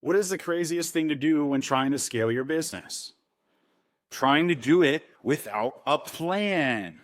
What is the craziest thing to do when trying to scale your business? Trying to do it without a plan.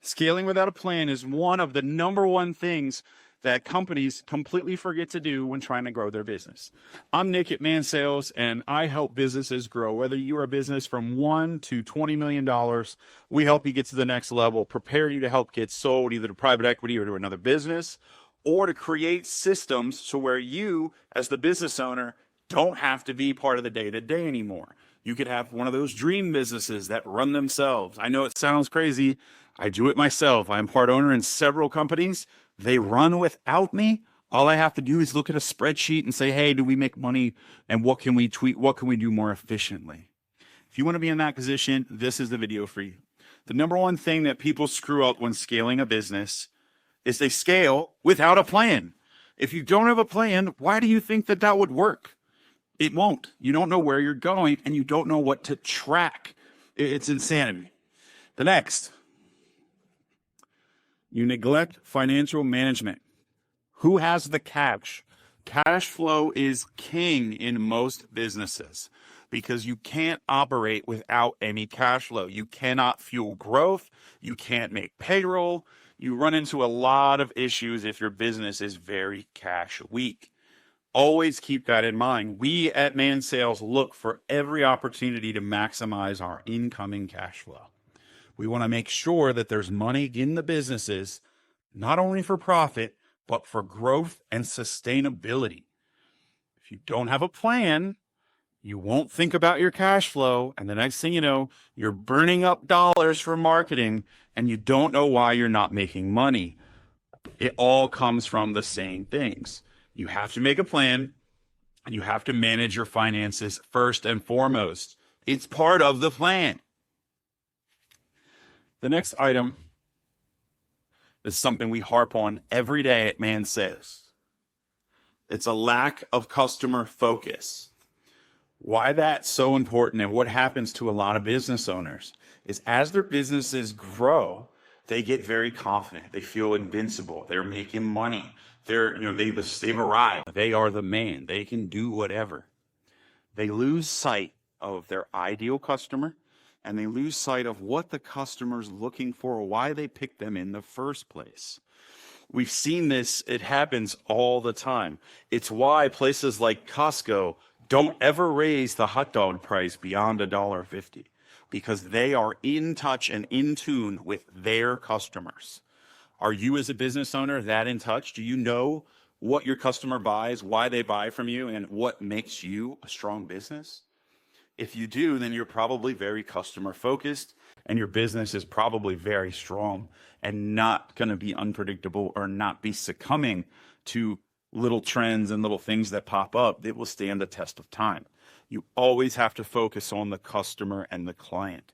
Scaling without a plan is one of the number one things that companies completely forget to do when trying to grow their business. I'm Nick at Man Sales, and I help businesses grow. Whether you are a business from $1 to $20 million, we help you get to the next level, prepare you to help get sold either to private equity or to another business, or to create systems so where you, as the business owner, don't have to be part of the day-to-day anymore. You could have one of those dream businesses that run themselves. I know it sounds crazy. I do it myself. I'm part owner in several companies. They run without me. All I have to do is look at a spreadsheet and say, hey, do we make money? And what can we tweak? What can we do more efficiently? If you want to be in that position, this is the video for you. The number one thing that people screw up when scaling a business is they scale without a plan. If you don't have a plan, why do you think that that would work? It won't. You don't know where you're going and you don't know what to track. It's insanity. The next, you neglect financial management. Who has the cash? Cash flow is king in most businesses because you can't operate without any cash flow. You cannot fuel growth. You can't make payroll. You run into a lot of issues if your business is very cash weak. Always keep that in mind. We at Man Sales look for every opportunity to maximize our incoming cash flow. We want to make sure that there's money in the businesses, not only for profit, but for growth and sustainability. If you don't have a plan, you won't think about your cash flow. And the next thing you know, you're burning up dollars for marketing and you don't know why you're not making money. It all comes from the same things. You have to make a plan and you have to manage your finances first and foremost. It's part of the plan. The next item is something we harp on every day at Man Sales. It's a lack of customer focus. Why that's so important and what happens to a lot of business owners is as their businesses grow, they get very confident. They feel invincible. They're making money. They've arrived. They are the man. They can do whatever. They lose sight of their ideal customer and they lose sight of what the customer's looking for or why they picked them in the first place. We've seen this. It happens all the time. It's why places like Costco don't ever raise the hot dog price beyond $1.50 because they are in touch and in tune with their customers. Are you as a business owner that in touch? Do you know what your customer buys, why they buy from you, and what makes you a strong business? If you do, then you're probably very customer focused and your business is probably very strong and not going to be unpredictable or not be succumbing to little trends and little things that pop up. It will stand the test of time. You always have to focus on the customer and the client.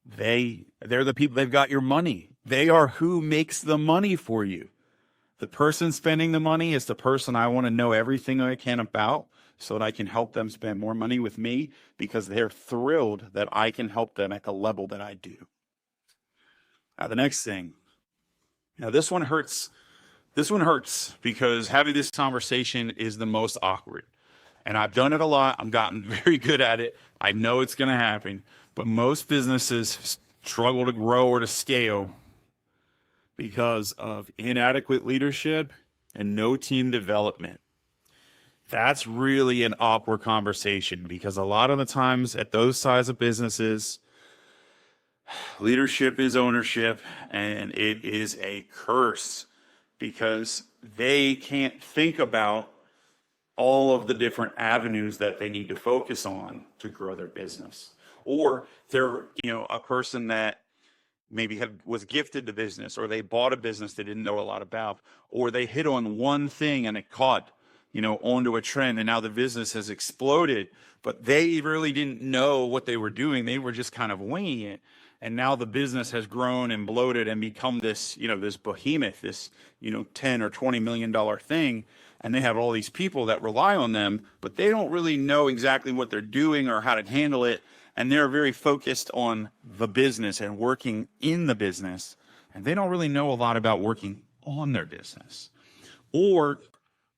They're the people, they've got your money. They are who makes the money for you. The person spending the money is the person I want to know everything I can about so that I can help them spend more money with me because they're thrilled that I can help them at the level that I do. Now, the next thing. Now, this one hurts. This one hurts because having this conversation is the most awkward. And I've done it a lot. I've gotten very good at it. I know it's going to happen. But most businesses struggle to grow or to scale because of inadequate leadership and no team development. That's really an awkward conversation because a lot of the times at those size of businesses, leadership is ownership and it is a curse because they can't think about all of the different avenues that they need to focus on to grow their business. Or they're, a person that maybe was gifted to business, or they bought a business they didn't know a lot about, or they hit on one thing and it caught, onto a trend, and now the business has exploded, but they really didn't know what they were doing. They were just kind of winging it. And now the business has grown and bloated and become this, this behemoth, this, $10 or $20 million thing. And they have all these people that rely on them, but they don't really know exactly what they're doing or how to handle it. And they're very focused on the business and working in the business. And they don't really know a lot about working on their business. Or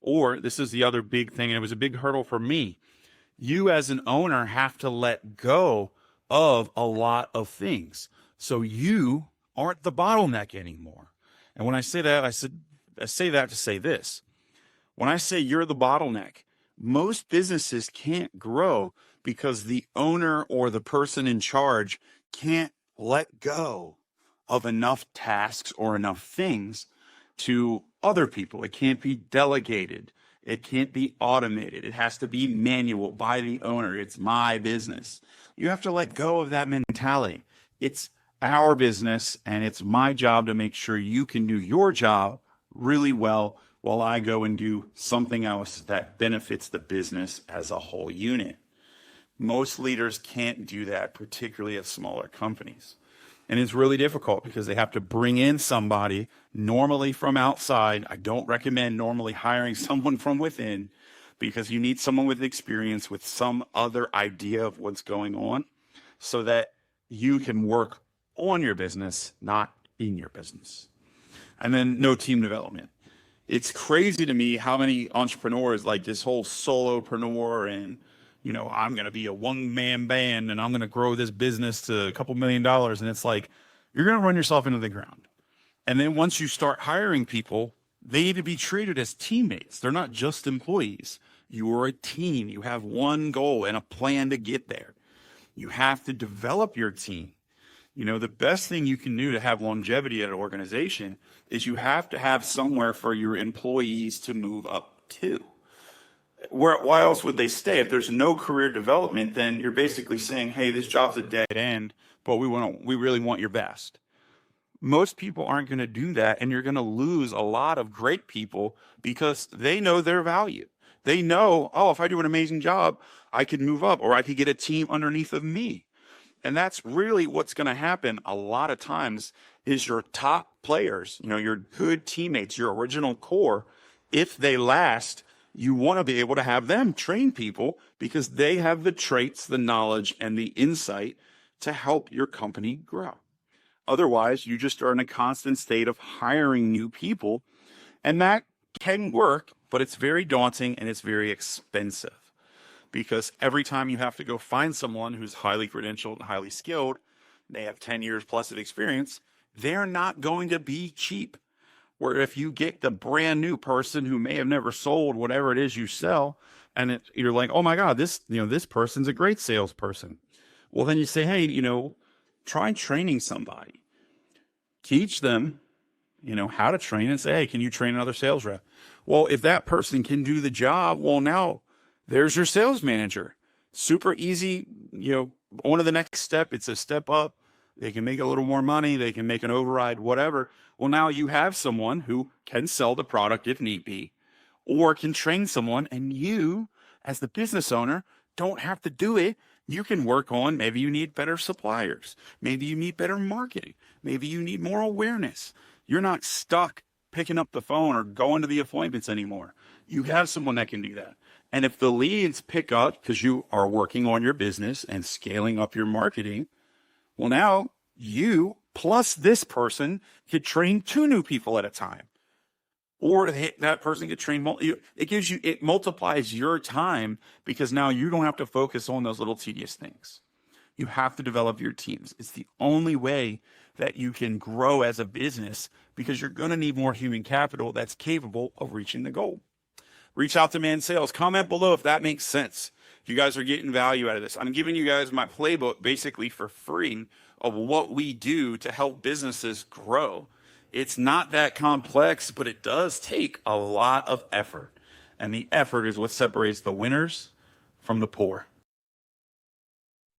Or this is the other big thing, and it was a big hurdle for me. You as an owner have to let go of a lot of things. So you aren't the bottleneck anymore. And when I say that, I say that to say this. When I say you're the bottleneck, most businesses can't grow because the owner or the person in charge can't let go of enough tasks or enough things to other people. It can't be delegated. It can't be automated. It has to be manual by the owner. It's my business. You have to let go of that mentality. It's our business, and it's my job to make sure you can do your job really well while I go and do something else that benefits the business as a whole unit. Most leaders can't do that, particularly at smaller companies. And it's really difficult because they have to bring in somebody normally from outside. I don't recommend normally hiring someone from within, because you need someone with experience with some other idea of what's going on so that you can work on your business, not in your business. And then no team development. It's crazy to me how many entrepreneurs, like this whole solopreneur, and I'm going to be a one-man band and I'm going to grow this business to a couple $1 million. And it's like, you're going to run yourself into the ground. And then once you start hiring people, they need to be treated as teammates. They're not just employees. You are a team. You have one goal and a plan to get there. You have to develop your team. The best thing you can do to have longevity at an organization is you have to have somewhere for your employees to move up to. Why else would they stay? If there's no career development, then you're basically saying, hey, this job's a dead end, but we really want your best. Most people aren't going to do that, and you're going to lose a lot of great people because they know their value. They know, if I do an amazing job, I could move up, or I could get a team underneath of me. And that's really what's going to happen a lot of times is your top players, your good teammates, your original core, if they last, you want to be able to have them train people because they have the traits, the knowledge, and the insight to help your company grow. Otherwise, you just are in a constant state of hiring new people, and that can work, but it's very daunting and it's very expensive. Because every time you have to go find someone who's highly credentialed and highly skilled, they have 10 years plus of experience, they're not going to be cheap. Where if you get the brand new person who may have never sold whatever it is you sell, and you're like, oh my God, this person's a great salesperson. Well, then you say, hey, try training somebody. Teach them, how to train, and say, hey, can you train another sales rep? Well, if that person can do the job, well, now there's your sales manager. Super easy, on to the next step. It's a step up. They can make a little more money. They can make an override, whatever. Well, now you have someone who can sell the product if need be, or can train someone, and you, as the business owner, don't have to do it. You can work on, maybe you need better suppliers. Maybe you need better marketing. Maybe you need more awareness. You're not stuck picking up the phone or going to the appointments anymore. You have someone that can do that. And if the leads pick up because you are working on your business and scaling up your marketing, well, now you plus this person could train 2 new people at a time. Or that person could train, it multiplies your time because now you don't have to focus on those little tedious things. You have to develop your teams. It's the only way that you can grow as a business because you're going to need more human capital that's capable of reaching the goal. Reach out to Man Sales. Comment below if that makes sense. If you guys are getting value out of this. I'm giving you guys my playbook basically for free of what we do to help businesses grow. It's not that complex, but it does take a lot of effort. And the effort is what separates the winners from the poor.